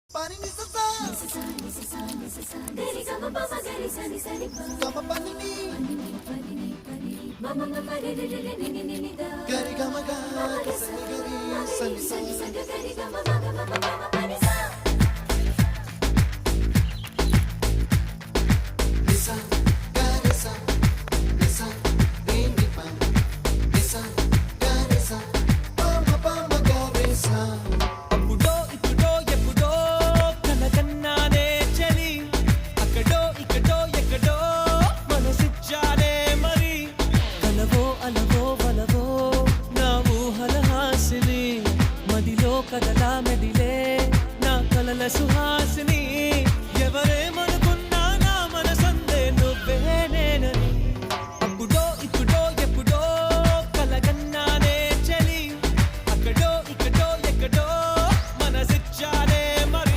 Pani ni sa sa gari ga ma pa ma gari sa ni ga ma pani ni ma ma ma re re re ni da gari ga ma ga sa ni gari sa ni sa gari ga ma ma pani sa nisa gari sa nisa re ni pa nisa gari sa pa ma gari sa కదలా మెదిలే నా కలల సుహా